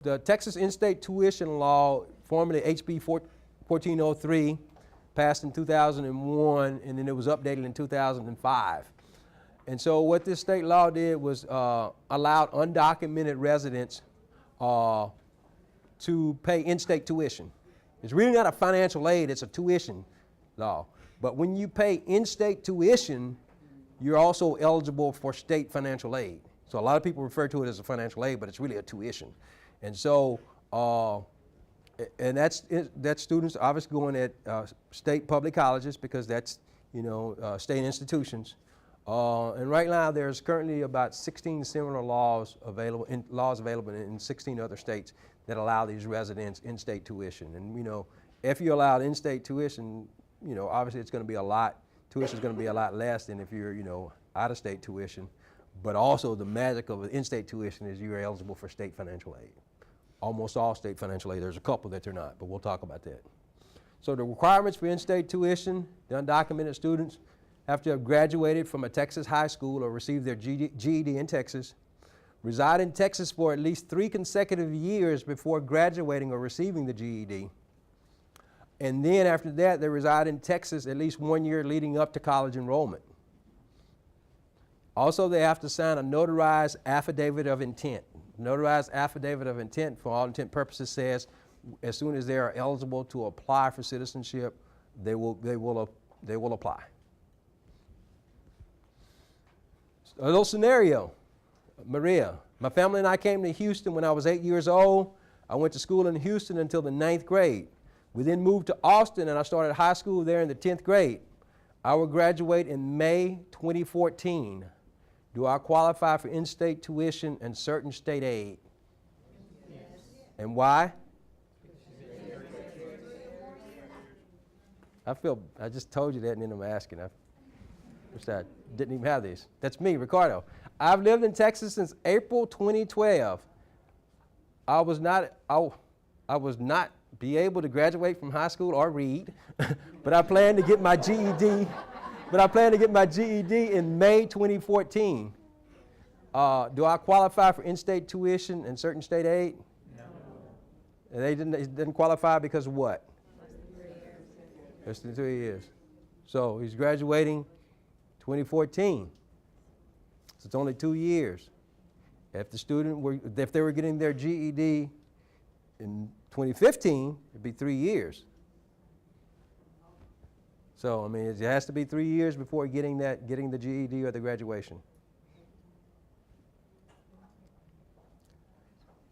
the Texas in-state tuition law, formerly HB 1403, passed in 2001, and then it was updated in 2005. And so what this state law did was allowed undocumented residents to pay in-state tuition. It's really not a financial aid, it's a tuition law. But when you pay in-state tuition, you're also eligible for state financial aid. So a lot of people refer to it as a financial aid, but it's really a tuition. And so, and that's students obviously going at state public colleges, because that's, state institutions. And right now there's currently about 16 similar laws available in 16 other states that allow these residents in-state tuition. And if you allow in-state tuition, obviously it's going to be tuition is going to be a lot less than if you're, out-of-state tuition. But also the magic of in-state tuition is you're eligible for state financial aid. Almost all state financial aid. There's a couple that they're not, but we'll talk about that. So the requirements for in-state tuition, the undocumented students have to have graduated from a Texas high school or received their GED in Texas, reside in Texas for at least 3 consecutive years before graduating or receiving the GED, and then after that they reside in Texas at least 1 year leading up to college enrollment. Also, they have to sign a notarized affidavit of intent. Notarized affidavit of intent, for all intent purposes, says as soon as they are eligible to apply for citizenship, they will apply. A little scenario. Maria, my family and I came to Houston when I was 8 years old. I went to school in Houston until the 9th grade. We then moved to Austin and I started high school there in the 10th grade. I will graduate in May 2014. Do I qualify for in-state tuition and certain state aid? Yes. And why? I just told you that and then I'm asking. I wish I didn't even have these. That's me, Ricardo. I've lived in Texas since April 2012. I was not be able to graduate from high school or read, but I plan to get my GED. In May 2014. Do I qualify for in-state tuition and certain state aid? No. And he didn't qualify because of what? Less than 3 years. So he's graduating 2014. So it's only 2 years. If they were getting their GED in 2015, it'd be 3 years. So, it has to be 3 years before getting the GED or the graduation.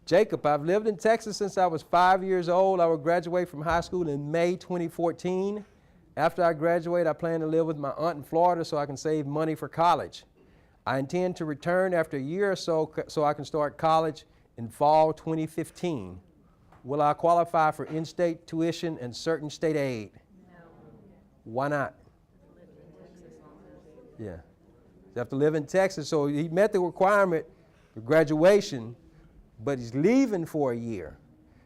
Jacob, I've lived in Texas since I was 5 years old. I will graduate from high school in May 2014. After I graduate, I plan to live with my aunt in Florida so I can save money for college. I intend to return after a year or so I can start college in fall 2015. Will I qualify for in-state tuition and certain state aid? Why not? Yeah. You have to live in Texas, so he met the requirement for graduation, but he's leaving for a year.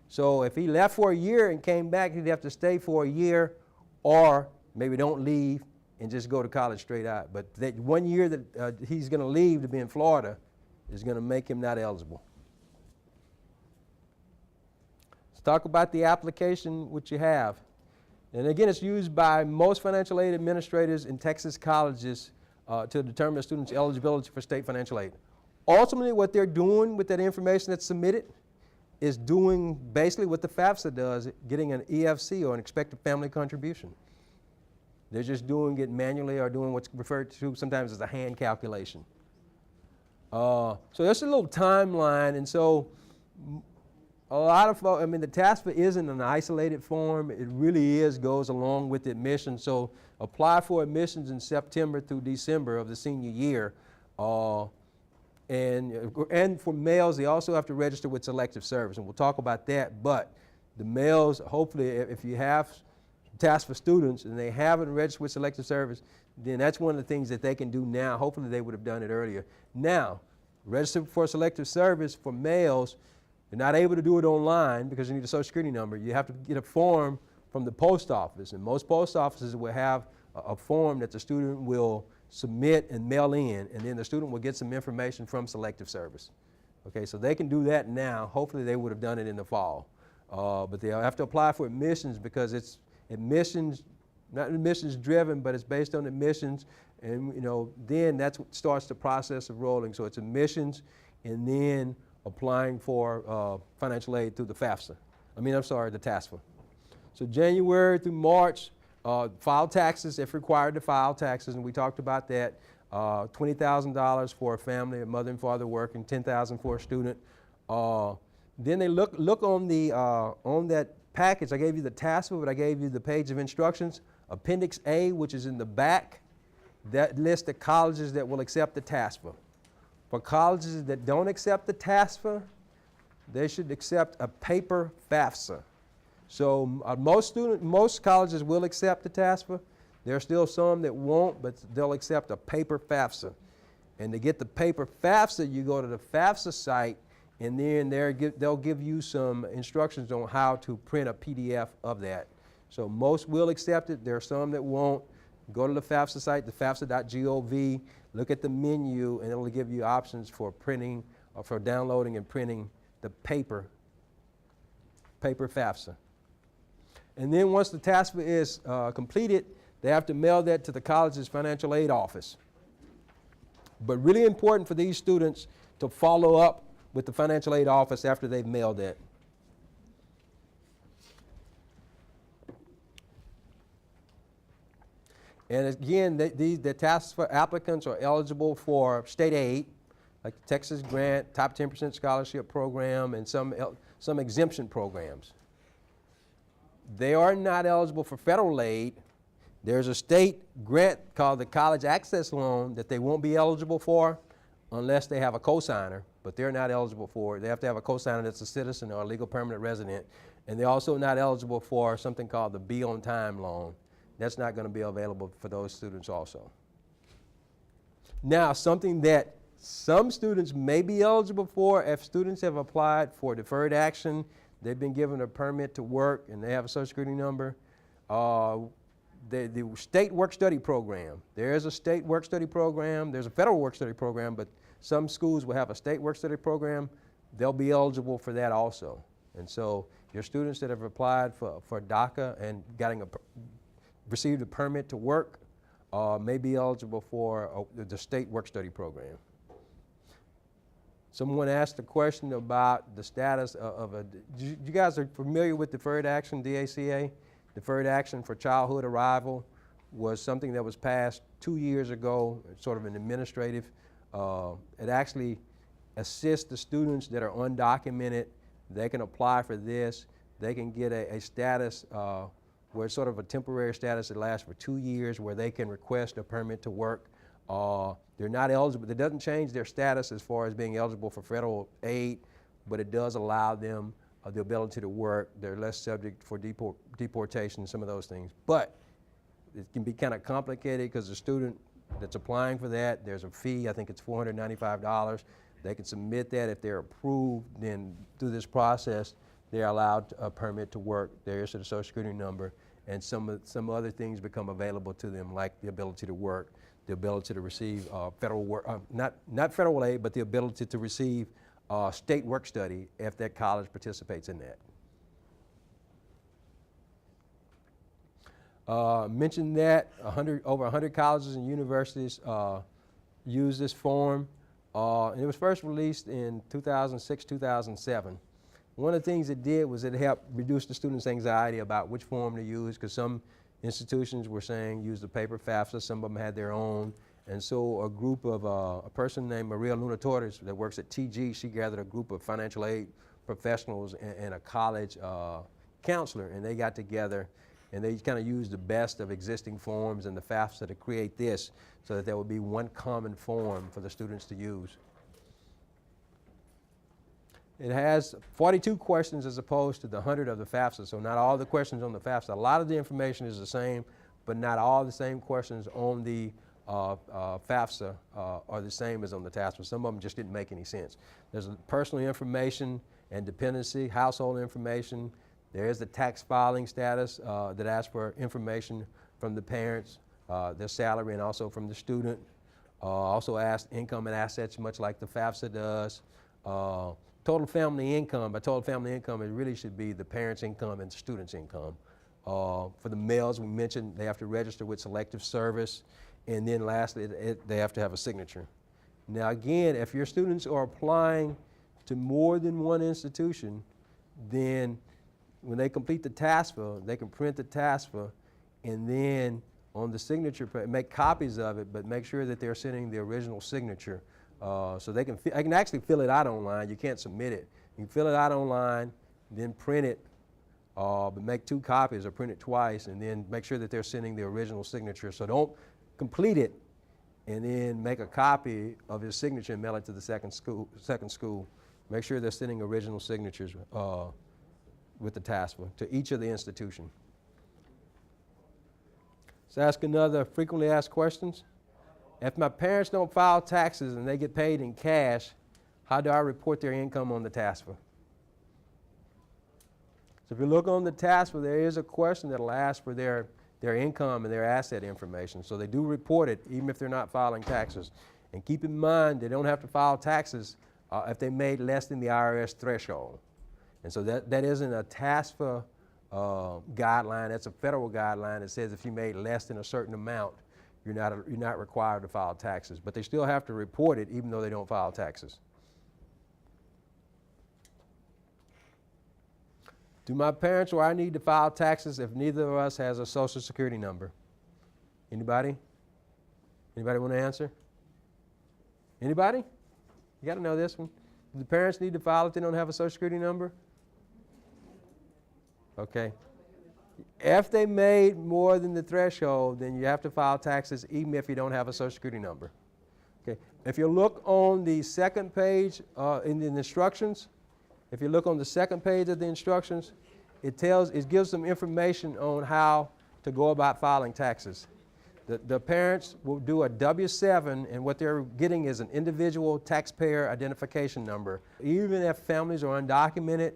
So if he left for a year and came back, he'd have to stay for a year, or maybe don't leave and just go to college straight out. But that 1 year that he's going to leave to be in Florida is going to make him not eligible. Let's talk about the application which you have. And again, it's used by most financial aid administrators in Texas colleges to determine a student's eligibility for state financial aid. Ultimately, what they're doing with that information that's submitted is doing basically what the FAFSA does, getting an EFC or an expected family contribution. They're just doing it manually or doing what's referred to sometimes as a hand calculation. So there's a little timeline, and so a lot of folks, the TASFA isn't an isolated form. It really goes along with admission. So apply for admissions in September through December of the senior year. And for males, they also have to register with selective service, and we'll talk about that. But the males, hopefully, if you have TASFA students and they haven't registered with selective service, then that's one of the things that they can do now. Hopefully, they would have done it earlier. Now, register for selective service for males. You're not able to do it online because you need a Social Security number. You have to get a form from the post office, and most post offices will have a form that the student will submit and mail in, and then the student will get some information from selective service. Okay, so they can do that now. Hopefully they would have done it in the fall. But they'll have to apply for admissions because it's admissions, not admissions driven, but it's based on admissions. And then that's what starts the process of rolling. So it's admissions and then applying for financial aid through the FAFSA. The TASFA. So January through March, file taxes if required to file taxes, and we talked about that. $20,000 for a family, a mother and father working, $10,000 for a student. Then they look on that package. I gave you the TASFA, but I gave you the page of instructions. Appendix A, which is in the back, that lists the colleges that will accept the TASFA. For colleges that don't accept the TASFA, they should accept a paper FAFSA. So most colleges will accept the TASFA. There are still some that won't, but they'll accept a paper FAFSA. And to get the paper FAFSA, you go to the FAFSA site, and then they'll give you some instructions on how to print a PDF of that. So most will accept it. There are some that won't. Go to the FAFSA site, the FAFSA.gov, look at the menu, and it'll give you options for printing or for downloading and printing the paper FAFSA. And then once the TASFA is completed, they have to mail that to the college's financial aid office. But really important for these students to follow up with the financial aid office after they've mailed that. And again, the TASFA applicants are eligible for state aid, like the Texas Grant, Top 10% Scholarship Program, and some exemption programs. They are not eligible for federal aid. There's a state grant called the College Access Loan that they won't be eligible for unless they have a cosigner, but they're not eligible for it. They have to have a cosigner that's a citizen or a legal permanent resident. And they're also not eligible for something called the Be On Time loan. That's not going to be available for those students also. Now, something that some students may be eligible for, if students have applied for deferred action, they've been given a permit to work, and they have a Social Security number. The state work-study program. There is a state work-study program. There's a federal work-study program, but some schools will have a state work-study program. They'll be eligible for that also. And so your students that have applied for DACA and received a permit to work may be eligible for the state work-study program. Someone asked a question about the status of you guys are familiar with deferred action, DACA? Deferred action for childhood arrival was something that was passed 2 years ago, sort of an administrative. It actually assists the students that are undocumented. They can apply for this. They can get a status where it's sort of a temporary status that lasts for 2 years where they can request a permit to work. They're not eligible. It doesn't change their status as far as being eligible for federal aid, but it does allow them the ability to work. They're less subject for deportation, some of those things. But it can be kind of complicated because the student that's applying for that, there's a fee. I think it's $495. They can submit that. If they're approved, then through this process, they're allowed a permit to work. There is a Social Security number, and some other things become available to them, like the ability to work, the ability to receive federal work, not federal aid, but the ability to receive state work study if that college participates in that. Mentioned that over 100 colleges and universities use this form. And it was first released in 2006, 2007. One of the things it did was it helped reduce the students' anxiety about which form to use, because some institutions were saying use the paper FAFSA, some of them had their own. And so a group of, a person named Maria Luna Torres that works at TG, she gathered a group of financial aid professionals and a college counselor, and they got together and they kind of used the best of existing forms and the FAFSA to create this so that there would be one common form for the students to use. It has 42 questions as opposed to the 100 of the FAFSA, so not all the questions on the FAFSA. A lot of the information is the same, but not all the same questions on the FAFSA are the same as on the TASFA. Some of them just didn't make any sense. There's personal information and dependency, household information. There is the tax filing status that asks for information from the parents, their salary, and also from the student. Also asks income and assets, much like the FAFSA does. Total family income, by total family income, it really should be the parent's income and the student's income. For the males, we mentioned they have to register with Selective Service, and then lastly, they have to have a signature. Now again, if your students are applying to more than one institution, then when they complete the TASFA, they can print the TASFA and then on the signature, make copies of it, but make sure that they're sending the original signature. So they can actually fill it out online. You can't submit it. You can fill it out online, then print it, but make 2 copies or print it twice, and then make sure that they're sending the original signature. So don't complete it and then make a copy of his signature and mail it to the second school. Make sure they're sending original signatures with the TASFA to each of the institution. Let's ask another frequently asked questions. If my parents don't file taxes and they get paid in cash, how do I report their income on the TASFA? So if you look on the TASFA, there is a question that will ask for their income and their asset information. So they do report it even if they're not filing taxes. And keep in mind, they don't have to file taxes if they made less than the IRS threshold. And so that isn't a TASFA guideline. That's a federal guideline that says if you made less than a certain amount, you're not required to file taxes. But they still have to report it even though they don't file taxes. Do my parents or I need to file taxes if neither of us has a Social Security number? Anybody? Anybody want to answer? Anybody? You got to know this one. Do the parents need to file if they don't have a Social Security number? Okay. If they made more than the threshold, then you have to file taxes even if you don't have a Social Security number. Okay. If you look on the second page in the instructions, if you look on the second page of the instructions, it gives some information on how to go about filing taxes. The parents will do a W-7, and what they're getting is an individual taxpayer identification number. Even if families are undocumented,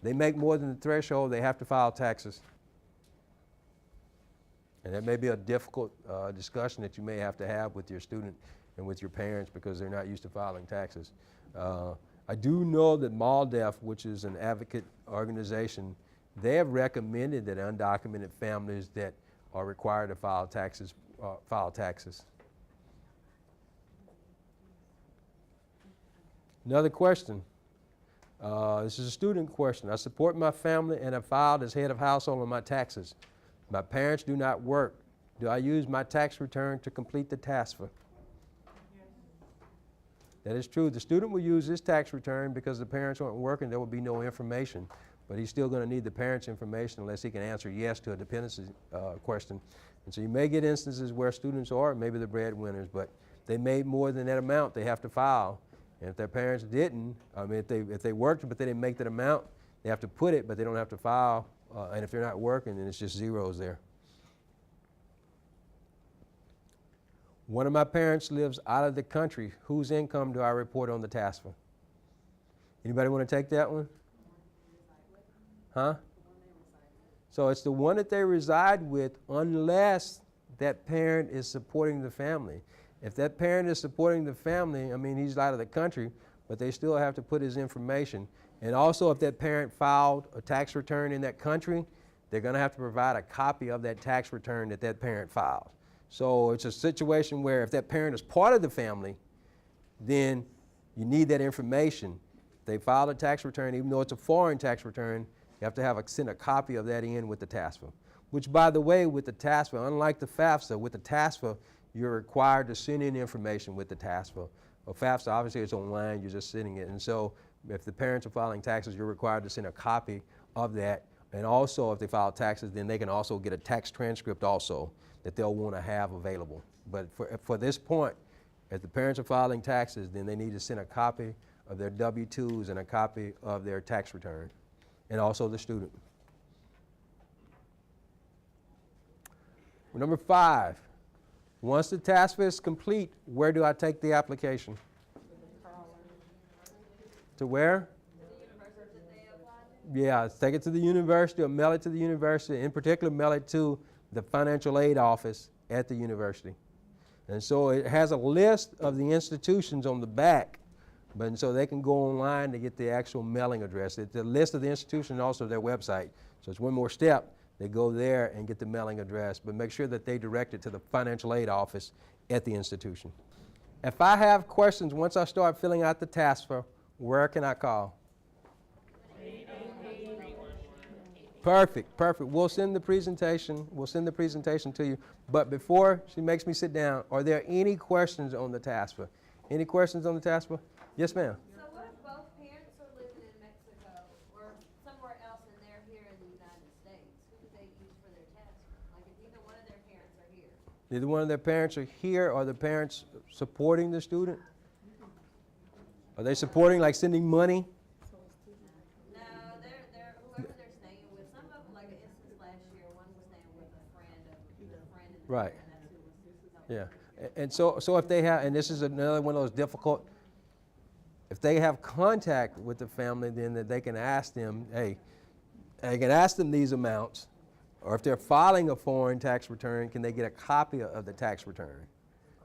they make more than the threshold, they have to file taxes. And that may be a difficult discussion that you may have to have with your student and with your parents because they're not used to filing taxes. I do know that MALDEF, which is an advocate organization, they have recommended that undocumented families that are required to file taxes, file taxes. Another question. This is a student question. I support my family and have filed as head of household on my taxes. My parents do not work. Do I use my tax return to complete the TASFA? That is true. The student will use his tax return because the parents aren't working. There will be no information. But he's still going to need the parents' information unless he can answer yes to a dependency question. And so you may get instances where students are maybe the breadwinners, but they made more than that amount, they have to file. And if their parents didn't, I mean, if they worked but they didn't make that amount, they have to put it, but they don't have to file. And if they're not working, then it's just zeros there. One of my parents lives out of the country. Whose income do I report on the TASFA? Anybody want to take that one? Huh? So it's the one that they reside with unless that parent is supporting the family. If that parent is supporting the family, I mean, he's out of the country, but they still have to put his information. And also if that parent filed a tax return in that country, they're going to have to provide a copy of that tax return that that parent filed. So it's a situation where if that parent is part of the family, then you need that information. If they filed a tax return, even though it's a foreign tax return, you have to send a copy of that in with the TASFA. Which, by the way, with the TASFA, unlike the FAFSA, with the TASFA, you're required to send in information with the TASFA. Well, FAFSA, obviously, it's online, you're just sending it. And so if the parents are filing taxes, you're required to send a copy of that. And also, if they file taxes, then they can also get a tax transcript also that they'll want to have available. But for this point, if the parents are filing taxes, then they need to send a copy of their W-2s and a copy of their tax return, and also the student. Number 5, once the TASFA is complete, where do I take the application? To where? Yeah, take it to the university or mail it to the university. In particular, mail it to the financial aid office at the university. And so it has a list of the institutions on the back, But so they can go online to get the actual mailing address. It's a list of the institution and also their website. So it's one more step. They go there and get the mailing address, but make sure that they direct it to the financial aid office at the institution. If I have questions, once I start filling out the TASFA, where can I call? Perfect, perfect. We'll send the presentation. We'll send the presentation to you. But before she makes me sit down, are there any questions on the TASFA? Any questions on the TASFA? Yes, ma'am. So what if both parents are living in Mexico or somewhere else and they're here in the United States? Who do they use for their TASFA? Like if neither one of their parents are here. Neither one of their parents are here. Are the parents supporting the student? Are they supporting, like sending money? No, they're whoever they're staying with. Some of them, like an instance last year, one was staying with a friend of a friend in the Right. and that's who was helping. Yeah. And so if they have, and this is another one of those difficult, if they have contact with the family, then that they can ask them, hey, they can ask them these amounts, or if they're filing a foreign tax return, can they get a copy of the tax return?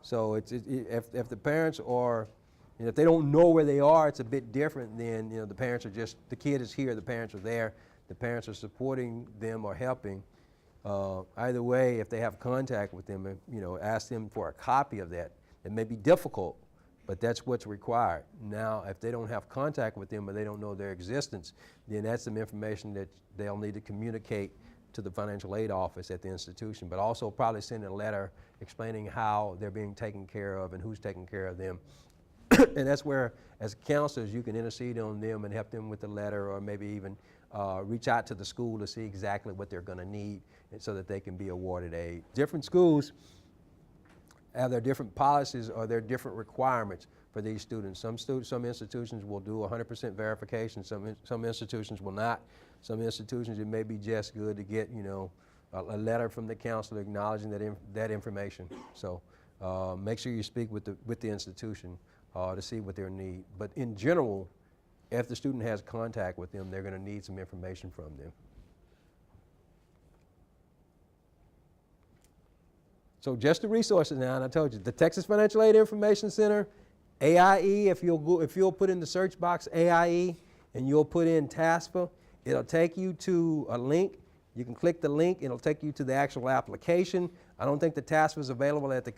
So if the parents are, you know, if they don't know where they are, it's a bit different than, you know, the parents are just, the kid is here, the parents are there, the parents are supporting them or helping. Either way, if they have contact with them, you know, ask them for a copy of that. It may be difficult, but that's what's required. Now, if they don't have contact with them or they don't know their existence, then that's some information that they'll need to communicate to the financial aid office at the institution, but also probably send a letter explaining how they're being taken care of and who's taking care of them. And that's where, as counselors, you can intercede on them and help them with the letter, or maybe even reach out to the school to see exactly what they're going to need, and so that they can be awarded aid. Different schools have their different policies or their different requirements for these students. Some institutions will do 100% verification. Some institutions will not. Some institutions, it may be just good to get, you know, a letter from the counselor acknowledging that information. So make sure you speak with the institution to see what their need. But in general, if the student has contact with them, they're going to need some information from them. So just the resources now, and I told you, the Texas Financial Aid Information Center, AIE, if you'll put in the search box AIE and you'll put in TASFA, it'll take you to a link. You can click the link, it'll take you to the actual application. I don't think the TASFA is available at the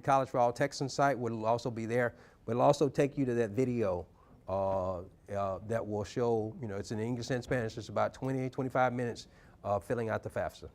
College for All Texans site, but it'll also be there. But it'll also take you to that video that will show, you know, it's in English and Spanish. It's about 20, 25 minutes filling out the FAFSA.